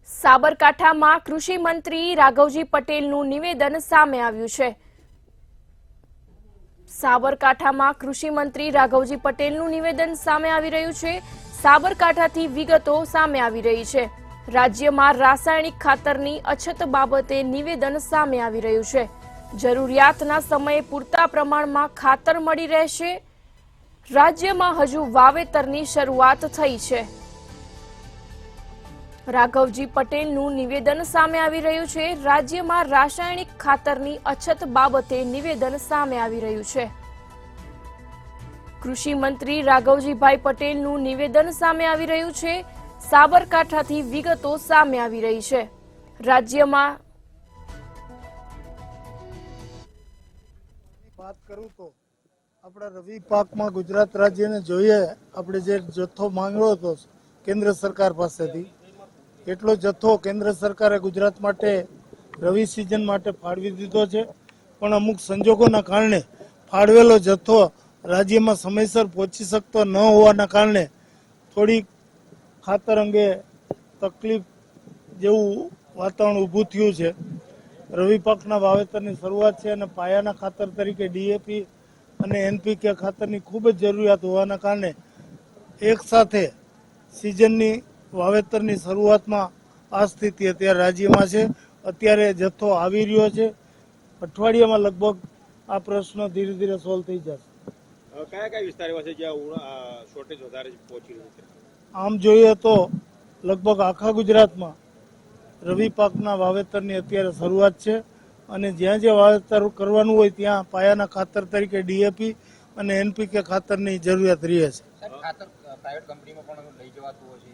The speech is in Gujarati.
સાબરકાંઠામાં કૃષિ મંત્રી રાઘવજી પટેલનું નિવેદન સામે આવ્યું છે। સાબરકાંઠામાં કૃષિ મંત્રી રાઘવજી પટેલનું નિવેદન સામે આવી રહ્યું છે। સાબરકાંઠાથી વિગતો સામે આવી રહી છે। રાજ્યમાં રાસાયણિક ખાતરની અછત બાબતે નિવેદન સામે આવી રહ્યું છે। જરૂરિયાતના સમયે પૂરતા પ્રમાણમાં ખાતર મળી રહેશે। રાજ્યમાં હજુ વાવેતરની શરૂઆત થઈ છે। રાઘવજી પટેલનું નિવેદન સામે આવી રહ્યું છે। રાજ્યમાં રાસાયણિક ખાતરની અછત બાબતે નિવેદન સામે આવી રહ્યું છે। કૃષિ મંત્રી રાઘવજીભાઈ પટેલનું નિવેદન સામે આવી રહ્યું છે। સાબરકાંઠાથી વિગતો સામે આવી રહી છે। રાજ્યમાં વાત કરું તો આપણા રવિ પાકમાં ગુજરાત રાજ્યને જોઈએ આપણે જે જથ્થો માંગ્યો હતો કેન્દ્ર સરકાર પાસેથી એટલો જથ્થો કેન્દ્ર સરકારે ગુજરાત માટે રવિ સિઝન માટે ફાળવી દીધો છે। પણ અમુક સંજોગોના કારણે ફાળવેલો જથ્થો રાજ્યમાં સમયસર પહોંચી શકતો ન હોવાના કારણે થોડીક ખાતર અંગે તકલીફ જેવું વાતાવરણ ઊભું થયું છે। રવિ પાકના વાવેતરની શરૂઆત છે અને પાયાના ખાતર તરીકે ડીએપી અને એનપીકે ખાતરની ખૂબ જ જરૂરિયાત હોવાના કારણે એક સાથે સિઝનની વાવેતરની શરૂઆતમાં આ સ્થિતિ અત્યારે રાજ્યમાં છે। અત્યારે જથ્થો આવી રહ્યો છે। અઠવાડિયામાં લગભગ આ પ્રશ્ન ધીરે ધીરે સોલ્વ થઈ જશે। કયા કયા વિસ્તાર એવા છે જ્યાં શોર્ટેજ વધારે પહોંચી રહ્યું છે? આમ જોઈએ તો લગભગ આખા ગુજરાતમાં રવિ પાકના વાવેતરની અત્યારે શરૂઆત છે અને જ્યાં જ્યાં વાવેતર કરવાનું હોય ત્યાં પાયાના ખાતર તરીકે ડીએપી અને એનપીકે ખાતરની જરૂરિયાત રહે છે। ખાતર પ્રાઇવેટ કંપનીમાં પણ લઈ જવાતું હોય છે,